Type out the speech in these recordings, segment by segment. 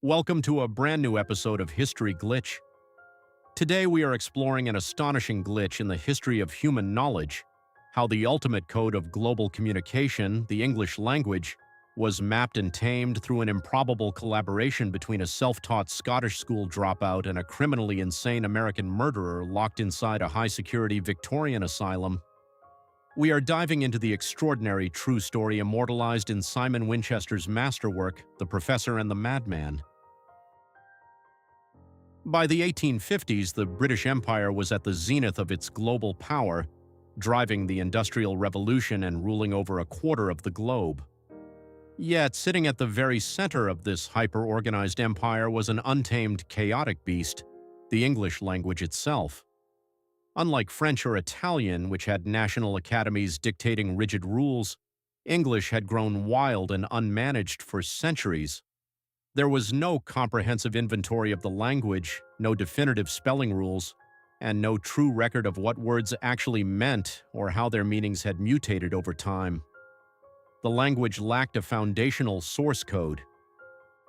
Welcome to a brand new episode of History Glitch. Today we are exploring an astonishing glitch in the history of human knowledge, how the ultimate code of global communication, the English language, was mapped and tamed through an improbable collaboration between a self-taught Scottish school dropout and a criminally insane American murderer locked inside a high-security Victorian asylum. We are diving into the extraordinary true story immortalized in Simon Winchester's masterwork, The Professor and the Madman. By the 1850s, the British Empire was at the zenith of its global power, driving the Industrial Revolution and ruling over a quarter of the globe. Yet, sitting at the very center of this hyper-organized empire was an untamed, chaotic beast, the English language itself. Unlike French or Italian, which had national academies dictating rigid rules, English had grown wild and unmanaged for centuries. There was no comprehensive inventory of the language, no definitive spelling rules, and no true record of what words actually meant or how their meanings had mutated over time. The language lacked a foundational source code.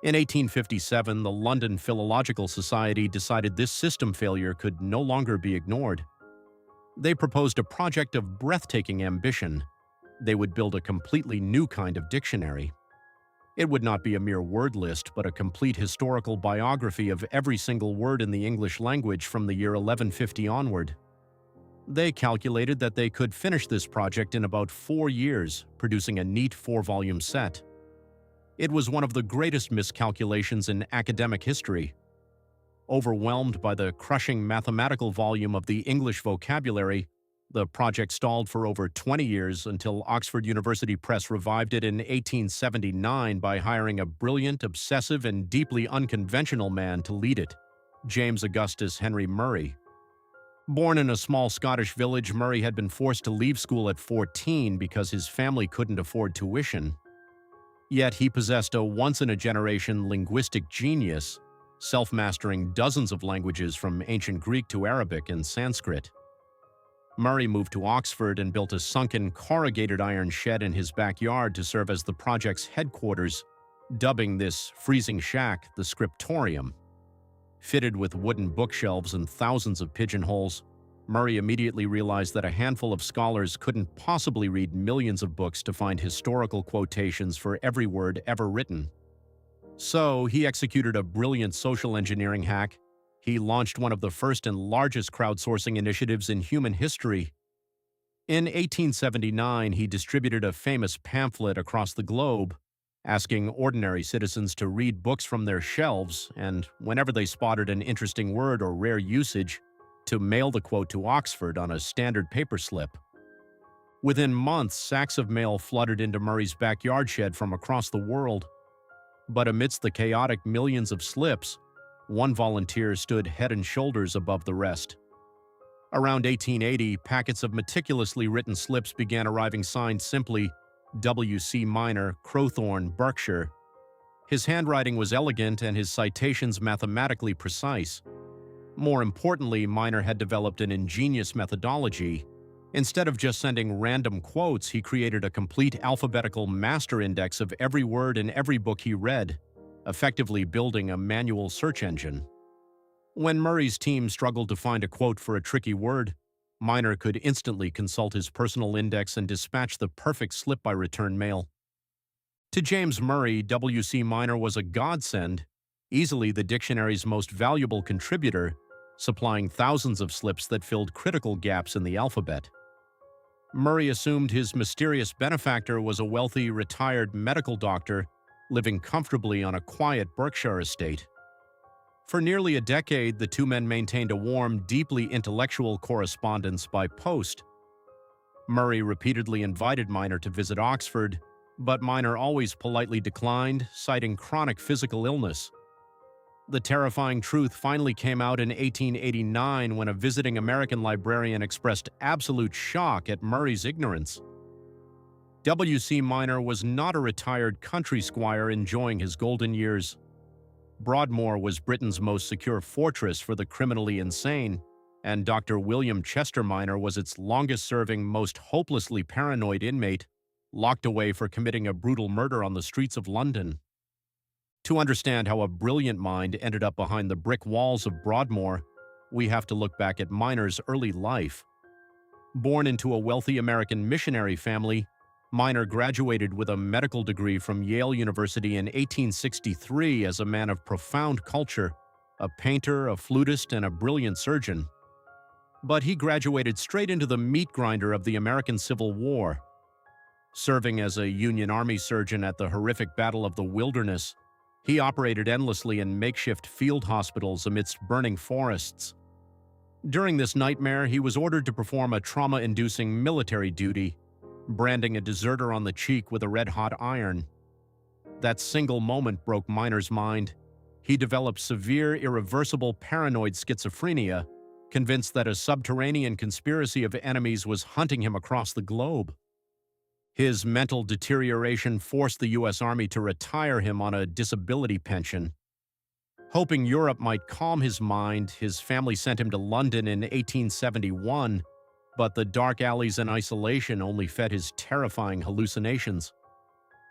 In 1857, the London Philological Society decided this system failure could no longer be ignored. They proposed a project of breathtaking ambition. They would build a completely new kind of dictionary. It would not be a mere word list, but a complete historical biography of every single word in the English language from the year 1150 onward. They calculated that they could finish this project in about 4 years, producing a neat 4-volume set. It was one of the greatest miscalculations in academic history. Overwhelmed by the crushing mathematical volume of the English vocabulary, the project stalled for over 20 years until Oxford University Press revived it in 1879 by hiring a brilliant, obsessive, and deeply unconventional man to lead it, James Augustus Henry Murray. Born in a small Scottish village, Murray had been forced to leave school at 14 because his family couldn't afford tuition. Yet he possessed a once-in-a-generation linguistic genius, self-mastering dozens of languages from ancient Greek to Arabic and Sanskrit. Murray moved to Oxford and built a sunken corrugated iron shed in his backyard to serve as the project's headquarters, dubbing this freezing shack the scriptorium. Fitted with wooden bookshelves and thousands of pigeonholes, Murray immediately realized that a handful of scholars couldn't possibly read millions of books to find historical quotations for every word ever written. So, he executed a brilliant social engineering hack. He launched one of the first and largest crowdsourcing initiatives in human history. In 1879, he distributed a famous pamphlet across the globe, asking ordinary citizens to read books from their shelves and, whenever they spotted an interesting word or rare usage, to mail the quote to Oxford on a standard paper slip. Within months, sacks of mail flooded into Murray's backyard shed from across the world. But amidst the chaotic millions of slips, one volunteer stood head and shoulders above the rest. Around 1880, packets of meticulously written slips began arriving signed simply W.C. Minor, Crowthorne, Berkshire. His handwriting was elegant and his citations mathematically precise. More importantly, Minor had developed an ingenious methodology. Instead of just sending random quotes, he created a complete alphabetical master index of every word in every book he read, effectively building a manual search engine. When Murray's team struggled to find a quote for a tricky word, Minor could instantly consult his personal index and dispatch the perfect slip by return mail. To James Murray, W.C. Minor was a godsend, easily the dictionary's most valuable contributor, supplying thousands of slips that filled critical gaps in the alphabet. Murray assumed his mysterious benefactor was a wealthy, retired medical doctor living comfortably on a quiet Berkshire estate. For nearly a decade, the two men maintained a warm, deeply intellectual correspondence by post. Murray repeatedly invited Minor to visit Oxford, but Minor always politely declined, citing chronic physical illness. The terrifying truth finally came out in 1889 when a visiting American librarian expressed absolute shock at Murray's ignorance. W.C. Minor was not a retired country squire enjoying his golden years. Broadmoor was Britain's most secure fortress for the criminally insane, and Dr. William Chester Minor was its longest-serving, most hopelessly paranoid inmate, locked away for committing a brutal murder on the streets of London. To understand how a brilliant mind ended up behind the brick walls of Broadmoor, we have to look back at Minor's early life. Born into a wealthy American missionary family, Minor graduated with a medical degree from Yale University in 1863 as a man of profound culture, a painter, a flutist, and a brilliant surgeon. But he graduated straight into the meat grinder of the American Civil War. Serving as a Union Army surgeon at the horrific Battle of the Wilderness, he operated endlessly in makeshift field hospitals amidst burning forests. During this nightmare, he was ordered to perform a trauma-inducing military duty, branding a deserter on the cheek with a red-hot iron. That single moment broke Minor's mind. He developed severe, irreversible paranoid schizophrenia, convinced that a subterranean conspiracy of enemies was hunting him across the globe. His mental deterioration forced the U.S. Army to retire him on a disability pension. Hoping Europe might calm his mind, his family sent him to London in 1871, but the dark alleys and isolation only fed his terrifying hallucinations.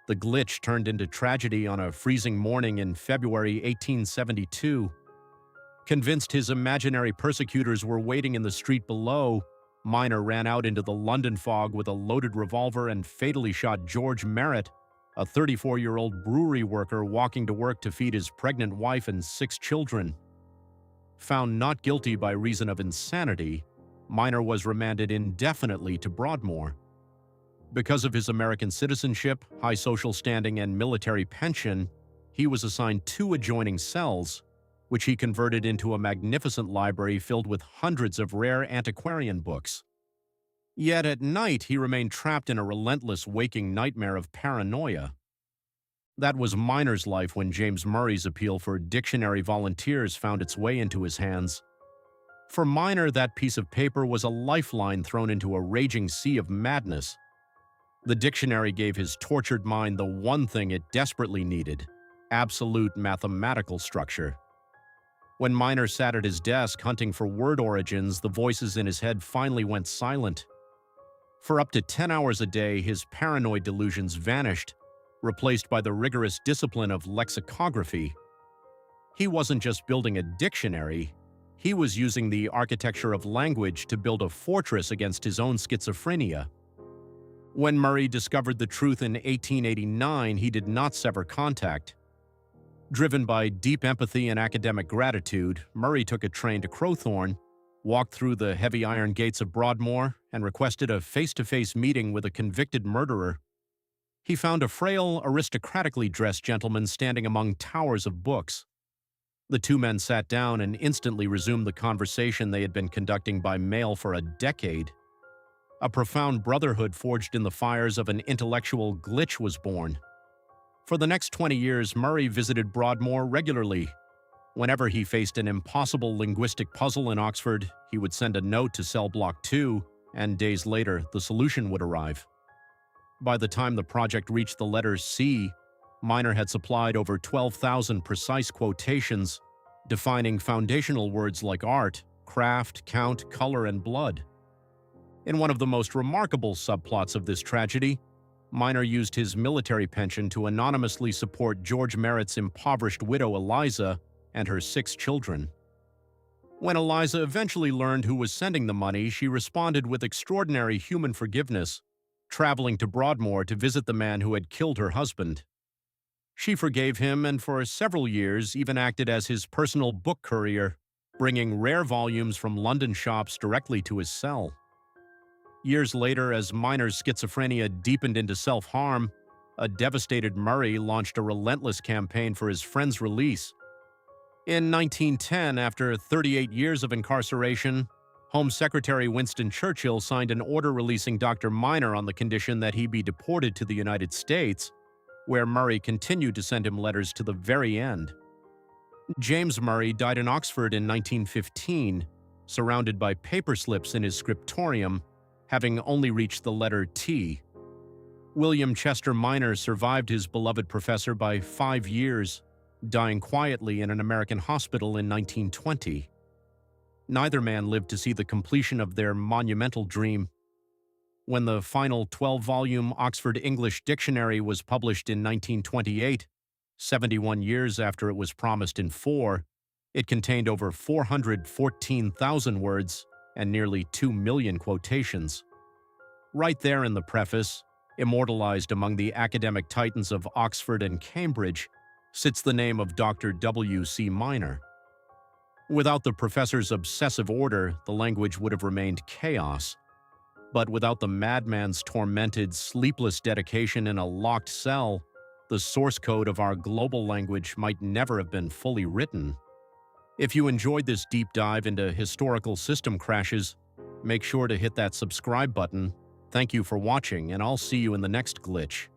The glitch turned into tragedy on a freezing morning in February 1872. Convinced his imaginary persecutors were waiting in the street below, Minor ran out into the London fog with a loaded revolver and fatally shot George Merritt, a 34-year-old brewery worker walking to work to feed his pregnant wife and 6 children. Found not guilty by reason of insanity, Minor was remanded indefinitely to Broadmoor. Because of his American citizenship, high social standing, and military pension, he was assigned 2 adjoining cells, which he converted into a magnificent library filled with hundreds of rare antiquarian books. Yet at night, he remained trapped in a relentless waking nightmare of paranoia. That was Minor's life when James Murray's appeal for dictionary volunteers found its way into his hands. For Minor, that piece of paper was a lifeline thrown into a raging sea of madness. The dictionary gave his tortured mind the one thing it desperately needed: absolute mathematical structure. When Minor sat at his desk hunting for word origins, the voices in his head finally went silent. For up to 10 hours a day, his paranoid delusions vanished, replaced by the rigorous discipline of lexicography. He wasn't just building a dictionary, he was using the architecture of language to build a fortress against his own schizophrenia. When Murray discovered the truth in 1889, he did not sever contact. Driven by deep empathy and academic gratitude, Murray took a train to Crowthorne, walked through the heavy iron gates of Broadmoor, and requested a face-to-face meeting with a convicted murderer. He found a frail, aristocratically dressed gentleman standing among towers of books. The 2 men sat down and instantly resumed the conversation they had been conducting by mail for a decade. A profound brotherhood forged in the fires of an intellectual glitch was born. For the next 20 years, Murray visited Broadmoor regularly. Whenever he faced an impossible linguistic puzzle in Oxford, he would send a note to cell block 2, and days later, the solution would arrive. By the time the project reached the letter C, Minor had supplied over 12,000 precise quotations, defining foundational words like art, craft, count, color, and blood. In one of the most remarkable subplots of this tragedy, Minor used his military pension to anonymously support George Merritt's impoverished widow Eliza and her 6 children. When Eliza eventually learned who was sending the money, she responded with extraordinary human forgiveness, traveling to Broadmoor to visit the man who had killed her husband. She forgave him and for several years even acted as his personal book courier, bringing rare volumes from London shops directly to his cell. Years later, as Minor's schizophrenia deepened into self-harm, a devastated Murray launched a relentless campaign for his friend's release. In 1910, after 38 years of incarceration, Home Secretary Winston Churchill signed an order releasing Dr. Minor on the condition that he be deported to the United States, where Murray continued to send him letters to the very end. James Murray died in Oxford in 1915, surrounded by paper slips in his scriptorium, having only reached the letter T. William Chester Minor survived his beloved professor by 5 years, dying quietly in an American hospital in 1920. Neither man lived to see the completion of their monumental dream. When the final 12-volume Oxford English Dictionary was published in 1928, 71 years after it was promised in 4, it contained over 414,000 words and nearly 2 million quotations. Right there in the preface, immortalized among the academic titans of Oxford and Cambridge, sits the name of Dr. W.C. Minor. Without the professor's obsessive order, the language would have remained chaos. But without the madman's tormented, sleepless dedication in a locked cell, the source code of our global language might never have been fully written. If you enjoyed this deep dive into historical system crashes, make sure to hit that subscribe button. Thank you for watching, and I'll see you in the next glitch.